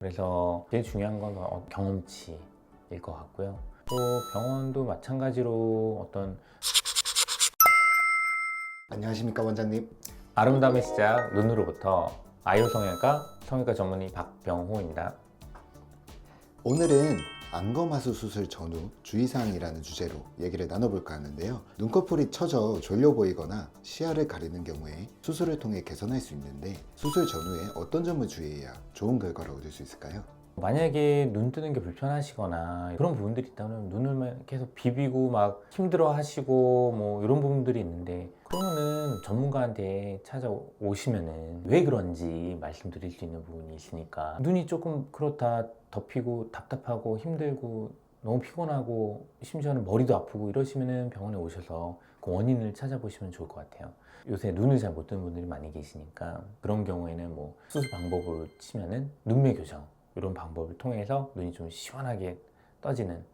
그래서 제일 중요한 건 경험치일 것 같고요. 또 병원도 마찬가지로 어떤 안녕하십니까 원장님. 아름다움의 시작 눈으로부터 아이오 성형외과 전문의 박병호입니다. 오늘은 안검하수 수술 전후 주의사항이라는 주제로 얘기를 나눠볼까 하는데요. 눈꺼풀이 처져 졸려 보이거나 시야를 가리는 경우에 수술을 통해 개선할 수 있는데 수술 전후에 어떤 점을 주의해야 좋은 결과를 얻을 수 있을까요? 만약에 눈 뜨는 게 불편하시거나 그런 부분들이 있다면 눈을 계속 비비고 막 힘들어 하시고 뭐 이런 부분들이 있는데, 그러면은 전문가한테 찾아오시면은 왜 그런지 말씀드릴 수 있는 부분이 있으니까, 눈이 조금 그렇다 덮이고 답답하고 힘들고 너무 피곤하고 심지어는 머리도 아프고 이러시면은 병원에 오셔서 그 원인을 찾아보시면 좋을 것 같아요. 요새 눈을 잘 못 뜨는 분들이 많이 계시니까 그런 경우에는 뭐 수술 방법으로 치면은 눈매 교정 이런 방법을 통해서 눈이 좀 시원하게 떠지는,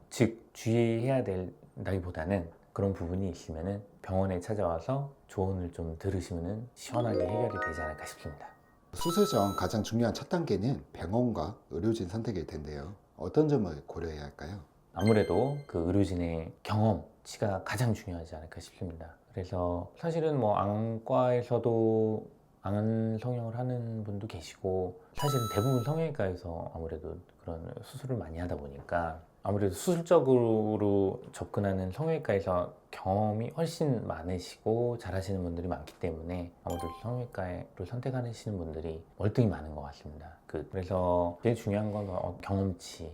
즉 주의해야 된다기보다는 그런 부분이 있으면은 병원에 찾아와서 조언을 좀 들으시면은 시원하게 해결이 되지 않을까 싶습니다. 수술 전 가장 중요한 첫 단계는 병원과 의료진 선택일 텐데요. 어떤 점을 고려해야 할까요? 아무래도 그 의료진의 경험치가 가장 중요하지 않을까 싶습니다. 그래서 사실은 뭐 안과에서도 안 성형을 하는 분도 계시고, 사실은 대부분 성형외과에서 아무래도 그런 수술을 많이 하다 보니까 아무래도 수술적으로 접근하는 성형외과에서 경험이 훨씬 많으시고 잘하시는 분들이 많기 때문에 아무래도 성형외과를 선택하시는 분들이 월등히 많은 것 같습니다. 그래서 제일 중요한 건 경험치일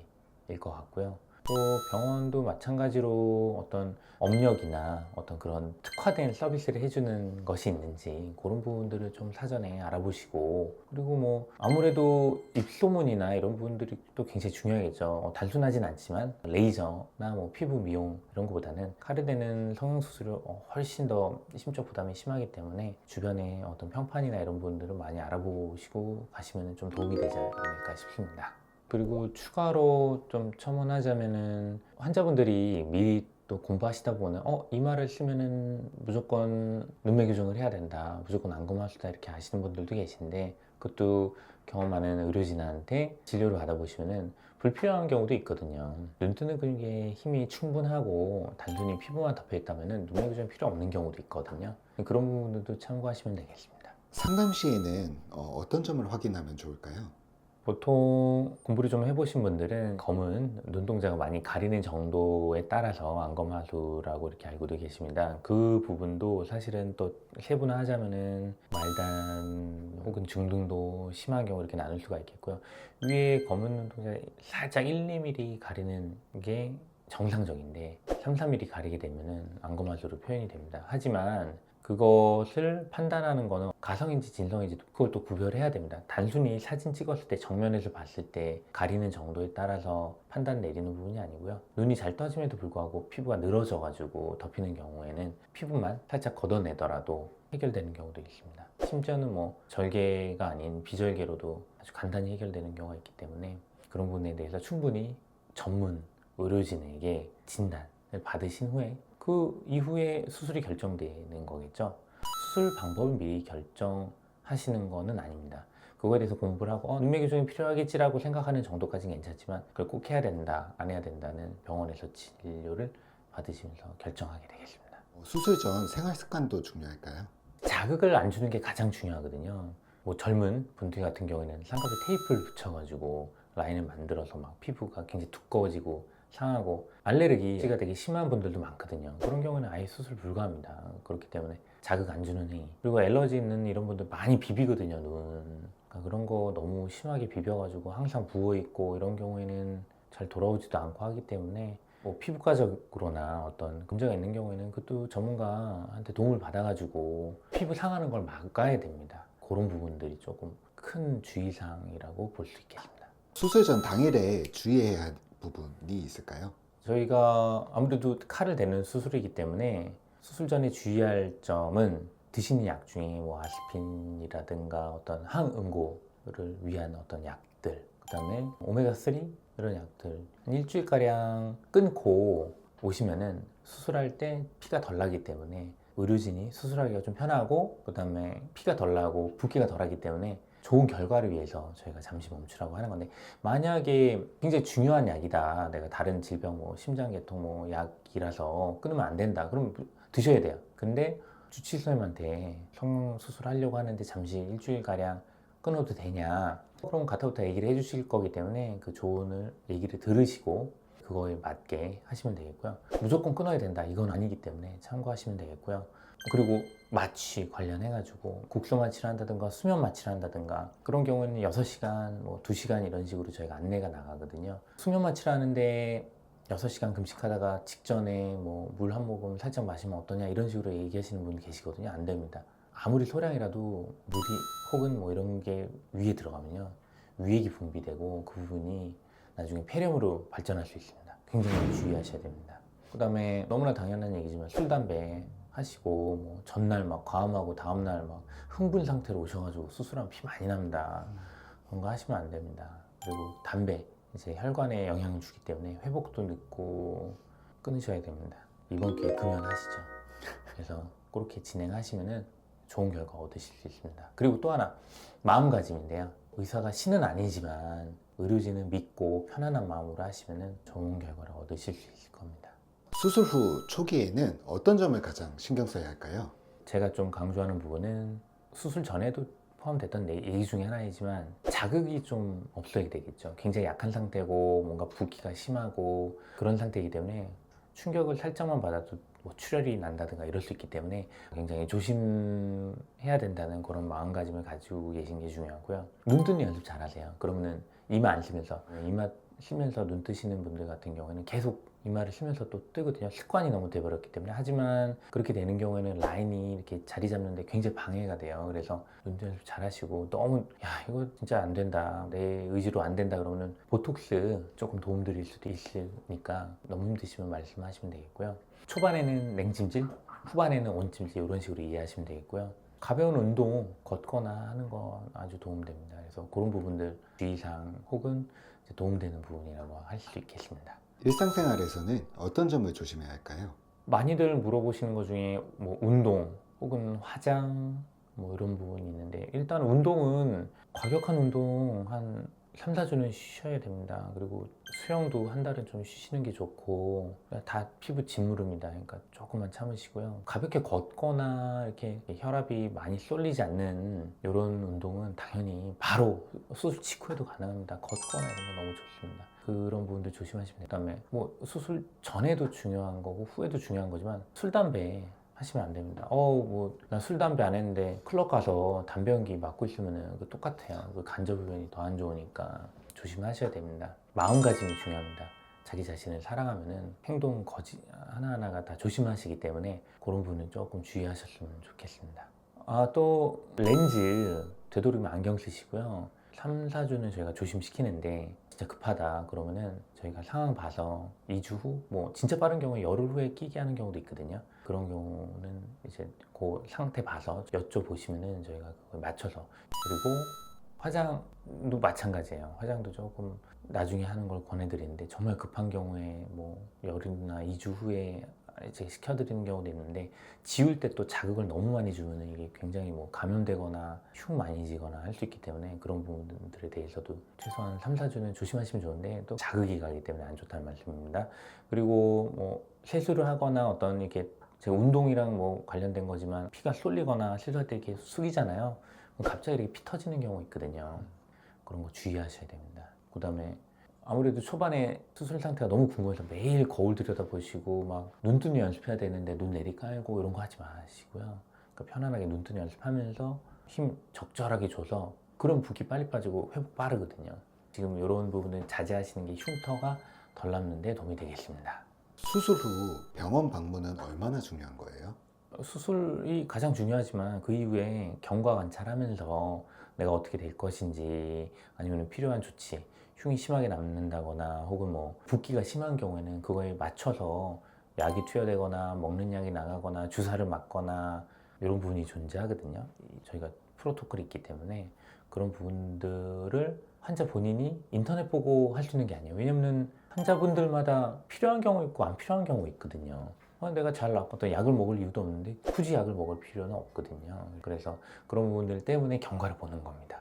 것 같고요. 또 병원도 마찬가지로 어떤 업력이나 어떤 그런 특화된 서비스를 해주는 것이 있는지 그런 부분들을 좀 사전에 알아보시고, 그리고 뭐 아무래도 입소문이나 이런 부분들이 또 굉장히 중요하겠죠. 단순하진 않지만 레이저나 뭐 피부 미용 이런 것보다는 카르데는 성형수술을 훨씬 더 심적 부담이 심하기 때문에 주변에 어떤 평판이나 이런 부분들을 많이 알아보시고 가시면 좀 도움이 되지 않을까 싶습니다. 그리고 추가로 좀 첨언하자면은, 환자분들이 미리 또 공부하시다 보면 이마를 쓰면은 무조건 눈매 교정을 해야 된다, 무조건 안검하수다 이렇게 하시는 분들도 계신데, 그것도 경험 많은 의료진한테 진료를 받아보시면은 불필요한 경우도 있거든요. 눈 뜨는 근육에 힘이 충분하고 단순히 피부만 덮여 있다면은 눈매 교정 필요 없는 경우도 있거든요. 그런 부분들도 참고하시면 되겠습니다. 상담 시에는 어떤 점을 확인하면 좋을까요? 보통 공부를 좀 해보신 분들은 검은 눈동자가 많이 가리는 정도에 따라서 안검하수라고 이렇게 알고도 계십니다. 그 부분도 사실은 또 세분화하자면은 말단 혹은 중등도 심한 경우 이렇게 나눌 수가 있겠고요. 위에 검은 눈동자 살짝 1, 2mm 가리는 게 정상적인데 3, 4mm 가리게 되면은 안검하수로 표현이 됩니다. 하지만 그것을 판단하는 거는 가성인지 진성인지 그걸 또 구별해야 됩니다. 단순히 사진 찍었을 때 정면에서 봤을 때 가리는 정도에 따라서 판단 내리는 부분이 아니고요. 눈이 잘 떠짐에도 불구하고 피부가 늘어져 가지고 덮이는 경우에는 피부만 살짝 걷어내더라도 해결되는 경우도 있습니다. 심지어는 뭐 절개가 아닌 비절개로도 아주 간단히 해결되는 경우가 있기 때문에 그런 부분에 대해서 충분히 전문 의료진에게 진단을 받으신 후에 그 이후에 수술이 결정되는 거겠죠. 수술 방법을 미리 결정하시는 거는 아닙니다. 그거에 대해서 공부를 하고 눈매 교정이 필요하겠지라고 생각하는 정도까지는 괜찮지만 그걸 꼭 해야 된다, 안 해야 된다는 병원에서 진료를 받으시면서 결정하게 되겠습니다. 수술 전 생활 습관도 중요할까요? 자극을 안 주는 게 가장 중요하거든요. 뭐 젊은 분들 같은 경우에는 쌍꺼풀 테이프를 붙여가지고 라인을 만들어서 막 피부가 굉장히 두꺼워지고 상하고 알레르기가 되게 심한 분들도 많거든요. 그런 경우는 아예 수술 불가합니다. 그렇기 때문에 자극 안 주는 행위. 그리고 엘러지 있는 이런 분들 많이 비비거든요, 눈. 그러니까 그런 거 너무 심하게 비벼가지고 항상 부어있고 이런 경우에는 잘 돌아오지도 않고 하기 때문에 뭐 피부과적으로나 어떤 문제가 있는 경우에는 그것도 전문가한테 도움을 받아가지고 피부 상하는 걸 막아야 됩니다. 그런 부분들이 조금 큰 주의사항이라고 볼 수 있겠습니다. 수술 전 당일에 주의해야 할 부분이 있을까요? 저희가 아무래도 칼을 대는 수술이기 때문에 수술 전에 주의할 점은 드시는 약 중에 뭐 아스피린이라든가 어떤 항응고를 위한 어떤 약들, 그 다음에 오메가3 이런 약들 한 일주일가량 끊고 오시면은 수술할 때 피가 덜 나기 때문에 의료진이 수술하기가 좀 편하고, 그 다음에 피가 덜 나고 붓기가 덜 하기 때문에 좋은 결과를 위해서 저희가 잠시 멈추라고 하는 건데, 만약에 굉장히 중요한 약이다, 내가 다른 질병 뭐 심장계통 뭐 약이라서 끊으면 안 된다, 그럼 드셔야 돼요. 근데 주치의 선생님한테 성형수술 하려고 하는데 잠시 일주일가량 끊어도 되냐, 그럼 가타부터 얘기를 해주실 거기 때문에 그 조언을 얘기를 들으시고 그거에 맞게 하시면 되겠고요. 무조건 끊어야 된다 이건 아니기 때문에 참고하시면 되겠고요. 그리고 마취 관련해가지고 국소 마취를 한다든가 수면 마취를 한다든가 그런 경우에는 6시간, 뭐 2시간 이런 식으로 저희가 안내가 나가거든요. 수면 마취를 하는데 6시간 금식하다가 직전에 뭐 물 한 모금 살짝 마시면 어떠냐 이런 식으로 얘기하시는 분이 계시거든요. 안 됩니다. 아무리 소량이라도 물이 혹은 뭐 이런 게 위에 들어가면요, 위액이 분비되고 그 부분이 나중에 폐렴으로 발전할 수 있습니다. 굉장히 주의하셔야 됩니다. 그 다음에 너무나 당연한 얘기지만 술, 담배 하시고 뭐 전날 막 과음하고 다음날 막 흥분 상태로 오셔가지고 수술하면 피 많이 납니다. 그런 거 하시면 안 됩니다. 그리고 담배 이제 혈관에 영향을 주기 때문에 회복도 늦고 끊으셔야 됩니다. 이번 기회에 금연하시죠. 그래서 그렇게 진행하시면은 좋은 결과 얻으실 수 있습니다. 그리고 또 하나, 마음가짐인데요. 의사가 신은 아니지만 의료진을 믿고 편안한 마음으로 하시면은 좋은 결과를 얻으실 수 있을 겁니다. 수술 후 초기에는 어떤 점을 가장 신경 써야 할까요? 제가 좀 강조하는 부분은 수술 전에도 포함됐던 얘기 중에 하나이지만 자극이 좀 없어야 되겠죠. 굉장히 약한 상태고 뭔가 붓기가 심하고 그런 상태이기 때문에 충격을 살짝만 받아도 뭐 출혈이 난다든가 이럴 수 있기 때문에 굉장히 조심해야 된다는 그런 마음가짐을 가지고 계신 게 중요하고요. 눈 뜨는 연습 잘 하세요. 그러면은 이마 안 쓰면서, 이마 쓰면서 눈 뜨시는 분들 같은 경우에는 계속 이마를 쓰면서 또 뜨거든요. 습관이 너무 돼버렸기 때문에. 하지만 그렇게 되는 경우에는 라인이 이렇게 자리 잡는데 굉장히 방해가 돼요. 그래서 눈 연습 잘 하시고, 너무 야 이거 진짜 안 된다, 내 의지로 안 된다 그러면은 보톡스 조금 도움 드릴 수도 있으니까 너무 힘드시면 말씀하시면 되겠고요. 초반에는 냉찜질, 후반에는 온찜질 이런 식으로 이해하시면 되겠고요. 가벼운 운동, 걷거나 하는 거 아주 도움됩니다. 그래서 그런 부분들 주의사항 혹은 도움되는 부분이라고 할 수 있겠습니다. 일상생활에서는 어떤 점을 조심해야 할까요? 많이들 물어보시는 것 중에 뭐 운동 혹은 화장 뭐 이런 부분이 있는데, 일단 운동은 과격한 운동 한 3, 4주는 쉬셔야 됩니다. 그리고 수영도 한 달은 좀 쉬시는 게 좋고, 다 피부 짓무릅니다. 그러니까 조금만 참으시고요. 가볍게 걷거나 이렇게 혈압이 많이 쏠리지 않는 이런 운동은 당연히 바로 수술 직후에도 가능합니다. 걷거나 이런 거 너무 좋습니다. 그런 부분들 조심하시면 돼요. 그다음에 뭐 수술 전에도 중요한 거고 후에도 중요한 거지만 술, 담배 하시면 안 됩니다. 뭐 나 술, 담배 안 했는데 클럽 가서 담배 연기 맡고 있으면은 그 똑같아요. 그 간접유변이 더 안 좋으니까 조심하셔야 됩니다. 마음가짐이 중요합니다. 자기 자신을 사랑하면은 행동 거지 하나하나가 다 조심하시기 때문에 그런 부분은 조금 주의하셨으면 좋겠습니다. 또 렌즈 되도록이면 안경 쓰시고요. 3, 4주는 저희가 조심시키는데 진짜 급하다 그러면은 저희가 상황 봐서 2주 후, 뭐 진짜 빠른 경우에 열흘 후에 끼게 하는 경우도 있거든요. 그런 경우는 이제 그 상태 봐서 여쭤보시면은 저희가 그걸 맞춰서. 그리고 화장도 마찬가지예요. 화장도 조금 나중에 하는 걸 권해드리는데, 정말 급한 경우에 뭐 열흘이나 2주 후에 이제 시켜드리는 경우도 있는데, 지울 때 또 자극을 너무 많이 주면 이게 굉장히 뭐 감염되거나 흉 많이 지거나 할 수 있기 때문에 그런 부분들에 대해서도 최소한 3, 4주는 조심하시면 좋은데, 또 자극이 가기 때문에 안 좋다는 말씀입니다. 그리고 뭐 세수를 하거나 어떤 이렇게 제가 운동이랑 뭐 관련된 거지만 피가 쏠리거나 세수할 때 이렇게 숙이잖아요. 그럼 갑자기 이렇게 피 터지는 경우 있거든요. 그런 거 주의하셔야 됩니다. 그 다음에 아무래도 초반에 수술 상태가 너무 궁금해서 매일 거울 들여다보시고 막 눈뜨는 연습해야 되는데 눈 내리깔고 이런 거 하지 마시고요. 그러니까 편안하게 눈뜨는 연습하면서 힘 적절하게 줘서, 그럼 붓기 빨리 빠지고 회복 빠르거든요. 지금 이런 부분을 자제하시는 게 흉터가 덜 남는데 도움이 되겠습니다. 수술 후 병원 방문은 얼마나 중요한 거예요? 수술이 가장 중요하지만 그 이후에 경과 관찰하면서 내가 어떻게 될 것인지, 아니면 필요한 조치, 흉이 심하게 남는다거나 혹은 뭐 붓기가 심한 경우에는 그거에 맞춰서 약이 투여되거나 먹는 약이 나가거나 주사를 맞거나 이런 부분이 존재하거든요. 저희가 프로토콜이 있기 때문에 그런 부분들을 환자 본인이 인터넷 보고 할 수 있는 게 아니에요. 왜냐면 환자분들마다 필요한 경우 있고 안 필요한 경우 있거든요. 내가 잘 나빴던 약을 먹을 이유도 없는데 굳이 약을 먹을 필요는 없거든요. 그래서 그런 부분들 때문에 경과를 보는 겁니다.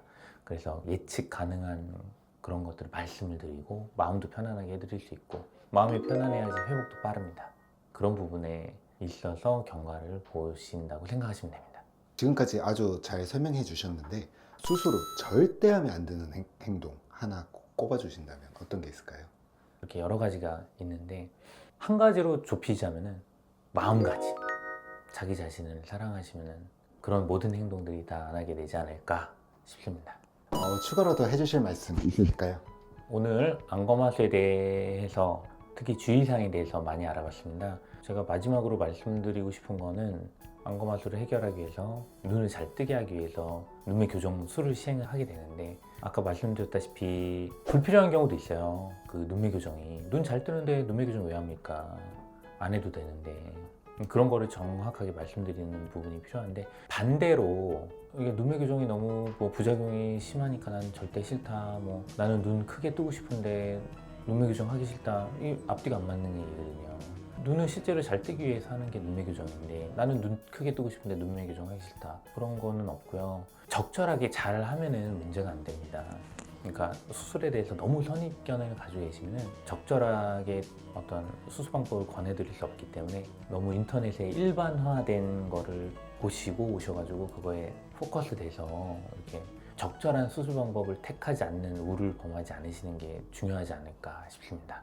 그래서 예측 가능한 그런 것들을 말씀을 드리고 마음도 편안하게 해드릴 수 있고 마음이 편안해야지 회복도 빠릅니다. 그런 부분에 있어서 경과를 보신다고 생각하시면 됩니다. 지금까지 아주 잘 설명해 주셨는데 수술 후 절대 하면 안 되는 행동 하나 꼽아 주신다면 어떤 게 있을까요? 이렇게 여러 가지가 있는데 한 가지로 좁히자면은 마음가짐. 자기 자신을 사랑하시면은 그런 모든 행동들이 다 안 하게 되지 않을까 싶습니다. 추가로 더 해주실 말씀 있으실까요? 오늘 안검하수에 대해서 특히 주의사항에 대해서 많이 알아봤습니다. 제가 마지막으로 말씀드리고 싶은 거는 안검하수를 해결하기 위해서 눈을 잘 뜨게 하기 위해서 눈매 교정술을 시행을 하게 되는데 아까 말씀드렸다시피 불필요한 경우도 있어요. 그 눈매 교정이 눈 잘 뜨는데 눈매 교정 왜 합니까? 안 해도 되는데 그런 거를 정확하게 말씀드리는 부분이 필요한데 반대로 이게 눈매 교정이 너무 뭐 부작용이 심하니까 난 절대 싫다 뭐 나는 눈 크게 뜨고 싶은데 눈매 교정 하기 싫다 이 앞뒤가 안 맞는 얘기거든요. 눈을 실제로 잘 뜨기 위해서 하는 게 눈매 교정인데 나는 눈 크게 뜨고 싶은데 눈매 교정 하기 싫다 그런 거는 없고요. 적절하게 잘 하면은 문제가 안 됩니다. 그러니까 수술에 대해서 너무 선입견을 가지고 계시면 적절하게 어떤 수술 방법을 권해드릴 수 없기 때문에 너무 인터넷에 일반화된 거를 보시고 오셔가지고 그거에 포커스 돼서 이렇게 적절한 수술 방법을 택하지 않는 우를 범하지 않으시는 게 중요하지 않을까 싶습니다.